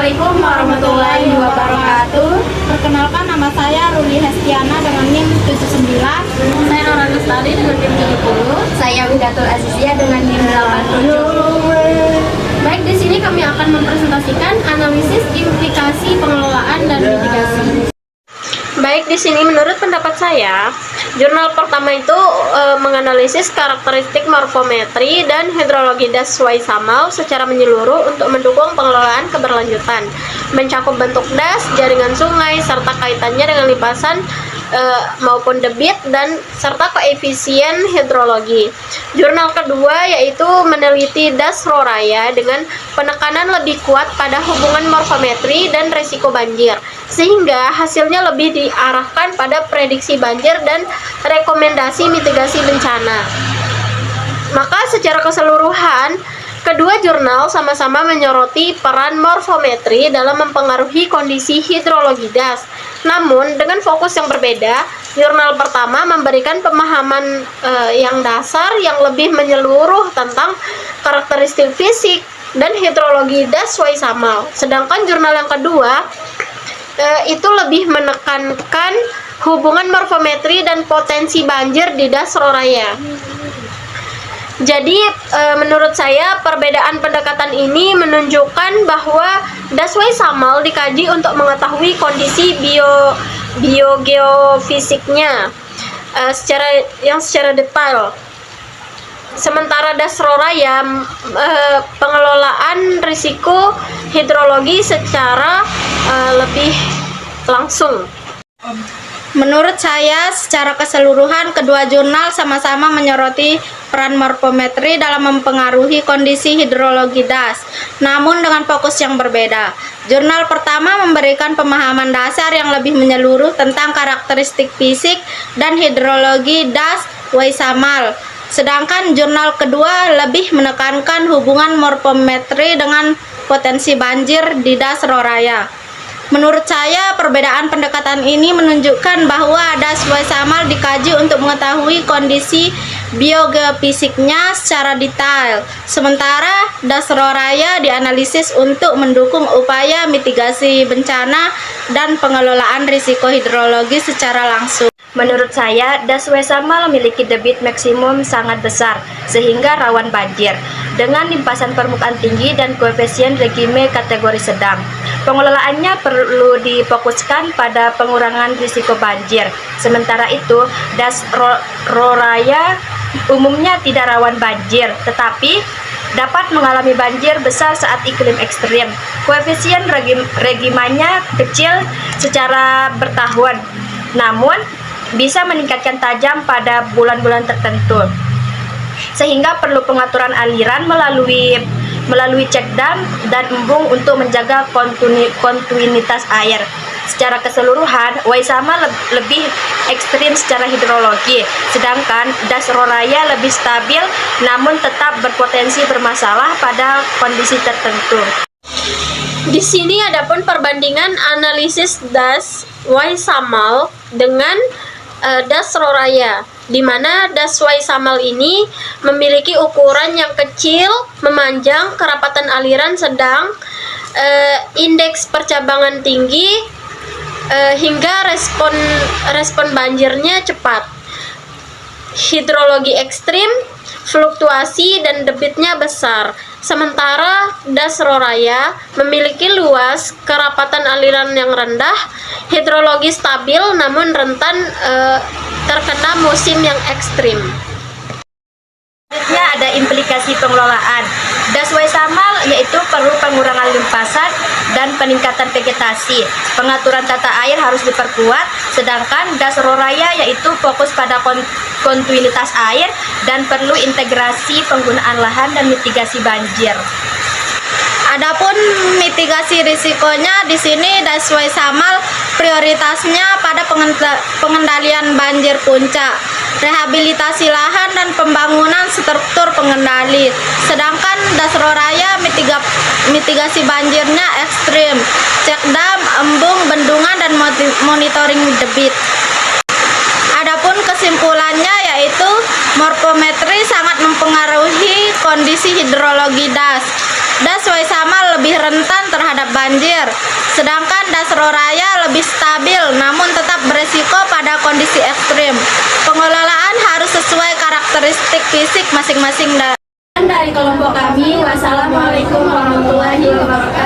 Assalamualaikum warahmatullahi wabarakatuh. Perkenalkan, nama saya Ruli Hestiana dengan NIM 79. Saya Nora Lestari dengan NIM 70. Saya Widatul Azizia dengan NIM 87. Baik, di sini kami akan mempresentasikan analisis implikasi pengelolaan dan mitigasi. Baik, di sini menurut pendapat saya, jurnal pertama itu menganalisis karakteristik morfometri dan hidrologi das Weissamel secara menyeluruh untuk mendukung pengelolaan keberlanjutan, mencakup bentuk das, jaringan sungai, serta kaitannya dengan limpasan maupun debit dan serta koefisien hidrologi. Jurnal kedua yaitu meneliti das Roraya dengan penekanan lebih kuat pada hubungan morfometri dan risiko banjir, sehingga hasilnya lebih diarahkan pada prediksi banjir dan rekomendasi mitigasi bencana. Maka secara keseluruhan, kedua jurnal sama-sama menyoroti peran morfometri dalam mempengaruhi kondisi hidrologi das. Namun, dengan fokus yang berbeda, jurnal pertama memberikan pemahaman yang dasar yang lebih menyeluruh tentang karakteristik fisik dan hidrologi das Weissamel. Sedangkan jurnal yang kedua itu lebih menekankan hubungan morfometri dan potensi banjir di das Roraya. Jadi menurut saya perbedaan pendekatan ini menunjukkan bahwa das Weissamel dikaji untuk mengetahui kondisi biogeofisiknya secara detail. Sementara das Roraya pengelolaan risiko hidrologi secara lebih langsung. Menurut saya, secara keseluruhan kedua jurnal sama-sama menyoroti peran morfometri dalam mempengaruhi kondisi hidrologi das, namun dengan fokus yang berbeda. Jurnal pertama memberikan pemahaman dasar yang lebih menyeluruh tentang karakteristik fisik dan hidrologi das Weissamel, sedangkan jurnal kedua lebih menekankan hubungan morfometri dengan potensi banjir di das Roraya. Menurut saya, perbedaan pendekatan ini menunjukkan bahwa das Weissamel dikaji untuk mengetahui kondisi biogeofisiknya secara detail, sementara das Roraya dianalisis untuk mendukung upaya mitigasi bencana dan pengelolaan risiko hidrologi secara langsung. Menurut saya, das Weissamel memiliki debit maksimum sangat besar sehingga rawan banjir dengan limpasan permukaan tinggi dan koefisien regime kategori sedang. Pengelolaannya perlu difokuskan pada pengurangan risiko banjir. Sementara itu, das Roraya umumnya tidak rawan banjir, tetapi dapat mengalami banjir besar saat iklim ekstrim. Koefisien regimanya kecil secara bertahun, namun bisa meningkatkan tajam pada bulan-bulan tertentu, sehingga perlu pengaturan aliran melalui cek dam dan embung untuk menjaga kontinuitas air. Secara keseluruhan, Weissamel lebih ekstrim secara hidrologi, sedangkan das Roraya lebih stabil namun tetap berpotensi bermasalah pada kondisi tertentu. Di sini adapun perbandingan analisis das Weissamel dengan das Roraya, di mana das Weissamel ini memiliki ukuran yang kecil, memanjang, kerapatan aliran sedang, indeks percabangan tinggi, hingga respon banjirnya cepat, hidrologi ekstrim, fluktuasi dan debitnya besar. Sementara das Roraya memiliki luas, kerapatan aliran yang rendah, hidrologi stabil namun rentan terkena musim yang ekstrim. Selanjutnya ada implikasi pengelolaan. Das Weissamel yaitu perlu pengurangan limpasan dan peningkatan vegetasi. Pengaturan tata air harus diperkuat, sedangkan das Roraya yaitu fokus pada kontinuitas air dan perlu integrasi penggunaan lahan dan mitigasi banjir. Adapun mitigasi risikonya, di sini das Weissamel prioritasnya pada pengendalian banjir puncak, rehabilitasi lahan dan pembangunan struktur pengendali. Sedangkan das Roraya mitigasi banjirnya ekstrim, cek dam, embung, bendungan dan monitoring debit. Adapun kesimpulannya yaitu morfometri sangat mempengaruhi kondisi hidrologi das. Das Weissamel lebih rentan terhadap banjir. Sedangkan Dasro Raya lebih stabil namun tetap beresiko pada kondisi ekstrim. Pengelolaan harus sesuai karakteristik fisik masing-masing. Dari kelompok kami, wassalamualaikum warahmatullahi wabarakatuh.